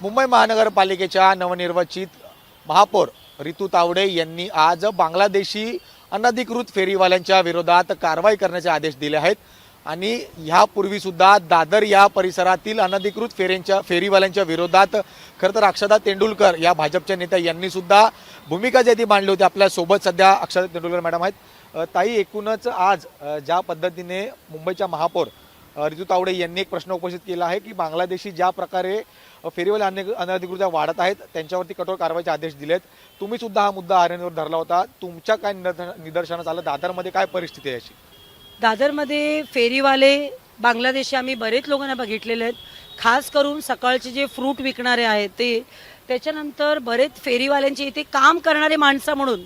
मुंबई महानगरपालिकेच्या नवनिर्वाचित महापौर रितू तावडे यांनी आज बांगलादेशी अनधिकृत फेरीवाल्यांच्या विरोधात कारवाई करण्याचे आदेश दिले आहेत आणि यापूर्वी सुद्धा दादर या परिसरातील अनधिकृत फेरीवाल्यांच्या विरोधात खरं तर अक्षता तेंडुलकर या भाजपच्या नेत्या यांनी सुद्धा भूमिका जी ती मांडली होती। आपल्या सोबत सध्या अक्षता तेंडुलकर मॅडम आहेत। ताई, एकूणच आज ज्या पद्धतीने मुंबईच्या महापौर रितू तावडे यांनी एक प्रश्न उपस्थित केला आहे की बांगलादेशी ज्या प्रकारे फेरीवाले अनधिकृत वाढत आहेत त्यांच्यावरती कठोर कारवाईचे आदेश दिलेत। तुम्ही सुद्धा हा मुद्दा आरएनवर धरला होता, तुमच्या काय निदर्शनास आलं? दादरमध्ये काय परिस्थिती आहे अशी? दादरमध्ये फेरीवाले बांगलादेशी आम्ही बरेच लोकांना बघितलेले आहेत, खास करून सकाळचे जे फ्रूट विकणारे आहेत ते, त्याच्यानंतर बरेच फेरीवाल्यांचे इथे काम करणारे माणसं म्हणून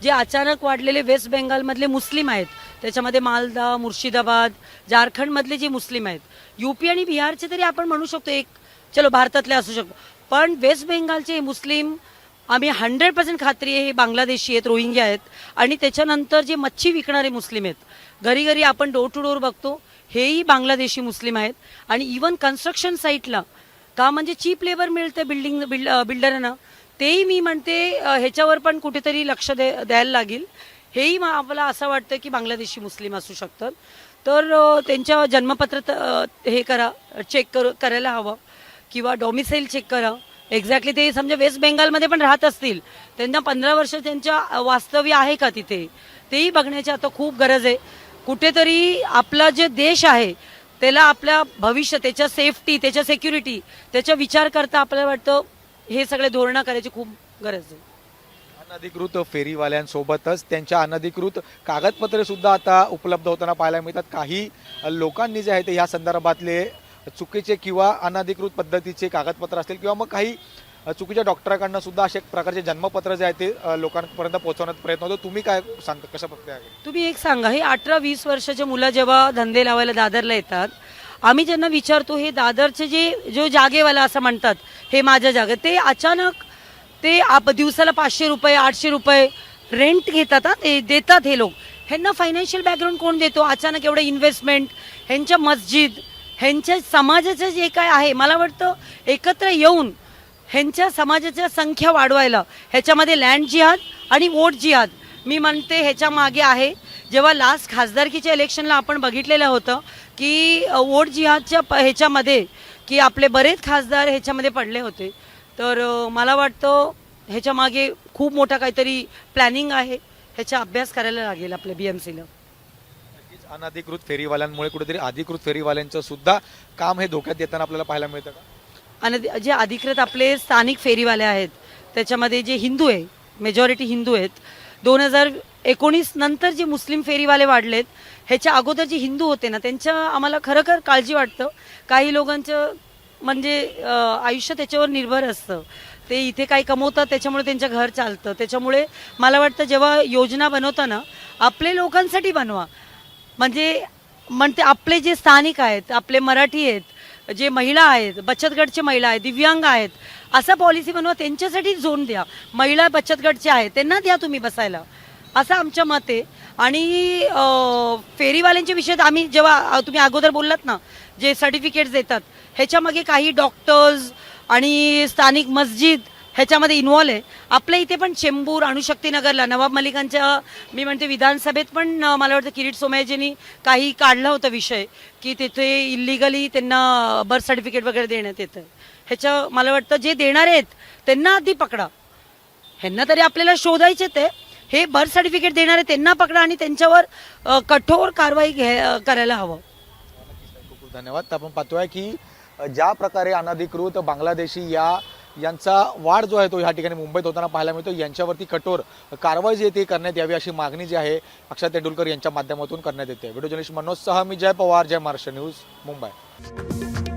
जे अचानक वाढलेले वेस्ट बेंगालमधले मुस्लिम आहेत, त्याच्यामध्ये मालदा, मुर्शिदाबाद, झारखंडमधले जे मुस्लिम आहेत, यूपी आणि बिहारचे तरी आपण म्हणू शकतो एक चलो भारतातले असू शकतो, पण वेस्ट बेंगालचे मुस्लिम आम्ही 100% खात्री आहे हे बांगलादेशी आहेत, रोहिंग्या आहेत। आणि त्याच्यानंतर जे मच्छी विकणारे मुस्लिम आहेत, घरी घरी आपण डोर टू डोर बघतो, हेही बांगलादेशी मुस्लिम आहेत। आणि इवन कन्स्ट्रक्शन साईटला का म्हणजे चीप लेबर मिळते बिल्डरांना, तेही मी म्हणते ह्याच्यावर पण कुठेतरी लक्ष द्यायला लागेल। हेही आपल्याला असं वाटतं की बांगलादेशी मुस्लिम असू शकतात, तर त्यांच्या जन्मपत्र हे चेक करायला हवं किंवा डॉमिसाईल चेक करा। एक्झॅक्टली ते समजा वेस्ट बेंगालमध्ये पण राहत असतील, त्यांना 15 वर्ष त्यांच्या वास्तव्य आहे का तिथे, तेही बघण्याची आता खूप गरज आहे। कुठेतरी आपला जे देश आहे त्याला आपल्या भविष्य, त्याच्या सेफ्टी, त्याच्या सिक्युरिटी, त्याचा विचार करता आपल्याला वाटतं हे सगळे धोरणं करायची खूप गरज आहे। अनधिकृत फेरीवाल्यांसोबतच त्यांच्या अनधिकृत कागदपत्रे सुद्धा आता उपलब्ध होताना पाहायला मिळतात। काही लोकांनी जे आहे ते या संदर्भातले चुकीचे किंवा अनधिकृत पद्धतीचे कागदपत्र असतील किंवा मग काही चुकीच्या डॉक्टरांकडून सुद्धा अशा प्रकारचे जन्मपत्र जे आहे ते लोकांपर्यंत पोहोचवण्याचा प्रयत्न होतो। तुम्ही काय सांगता, कशा प्रकारे? तुम्ही एक सांगा, हे 18-20 वर्षाचे मुलं जेव्हा धंदे लावायला दादरला येतात, आम्ही ज्यांना विचारतो हे दादरचे जो जागेवाला असं म्हणतात हे माझ्या जागे, ते अचानक ते दिवसाला 500 रुपये 800 रुपये रेंट घेतात, ते देतात हे लोक। ह्यांना फायनान्शियल बॅकग्राऊंड कोण देतो? अचानक एवढं इन्व्हेस्टमेंट, ह्यांच्या मस्जिद, ह्यांच्या समाजाचं जे काय आहे, मला वाटतं एकत्र येऊन ह्यांच्या समाजाच्या संख्या वाढवायला, ह्याच्यामध्ये लँड जिहाद आणि वोट जिहाद मी म्हणते ह्याच्या मागे आहे। जेव्हा लास्ट खासदारकीच्या इलेक्शनला आपण बघितलेलं होतं की वोट जिहादच्या ह्याच्यामध्ये की आपले बरेच खासदार ह्याच्यामध्ये पडले होते, तर मला वाटतं ह्याच्या मागे खूप मोठा काहीतरी प्लॅनिंग आहे, ह्याचा अभ्यास करायला लागेल आपल्या BMCला। अनधिकृत फेरीवाल्यांमुळे कुठेतरी अधिकृत फेरीवाल्यांचं सुद्धा काम हे धोक्यात येताना आपल्याला पाहायला मिळतं का? आणि जे अधिकृत आपले स्थानिक फेरीवाले आहेत त्याच्यामध्ये जे हिंदू आहे, मेजॉरिटी हिंदू आहेत। 2019 नंतर जे मुस्लिम फेरीवाले वाढलेत, ह्याच्या अगोदर जे हिंदू होते ना, त्यांच्या आम्हाला खरं काळजी वाटतं। काही लोकांचं म्हणजे आयुष्य त्याच्यावर निर्भर असतं, ते इथे काही कमवतात त्याच्यामुळे त्यांचं घर चालतं। त्याच्यामुळे मला वाटतं जेव्हा योजना बनवताना आपले लोकांसाठी बनवा, म्हणते आपले जे स्थानिक आहेत, आपले मराठी आहेत, जे महिला आहेत, बचत गटचे महिला आहेत, दिव्यांग आहेत, असा पॉलिसी बनवा, त्यांच्यासाठी झोन द्या। महिला बचत गटचे आहेत त्यांना द्या तुम्ही बसायला, असं आमचं मत आहे। आणि फेरीवाल्यांच्या विषयात आम्ही जेव्हा तुम्ही अगोदर बोललात ना, जे सर्टिफिकेट्स देतात, ह्याच्यामागे काही डॉक्टर्स आणि स्थानिक मस्जिद ह्याच्यामध्ये इन्व्हॉल्व आहे। आपल्या इथे पण चेंबूर, अणुशक्तीनगरला नवाब मलिकांच्या मी म्हणते विधानसभेत पण मला वाटतं किरीट सोमय्याजींनी काही काढला होता विषय की तिथे इलिगली त्यांना बर्थ सर्टिफिकेट वगैरे देण्यात येतं। ह्याच्या मला वाटतं जे देणार आहेत त्यांना आधी पकडा, ह्यांना तरी आपल्याला शोधायचे ते, हे बर्थ सर्टिफिकेट देणारे त्यांना पकडा आणि त्यांच्यावर कठोर कारवाई करायला हवं। खूप खूप धन्यवाद। आपण पाहतोय की ज्या प्रकारे अनधिकृत बांगलादेशी यांचा वाढ जो आहे तो ह्या ठिकाणी मुंबईत होताना पाहायला मिळतो, यांच्यावरती कठोर कारवाई जी ती करण्यात यावी अशी मागणी जी आहे अक्षता तेंडुलकर यांच्या माध्यमातून करण्यात येते। व्हिडिओ जर्नलिस्ट मनोज सह मी जय पवार, जय महाराष्ट्र न्यूज, मुंबई।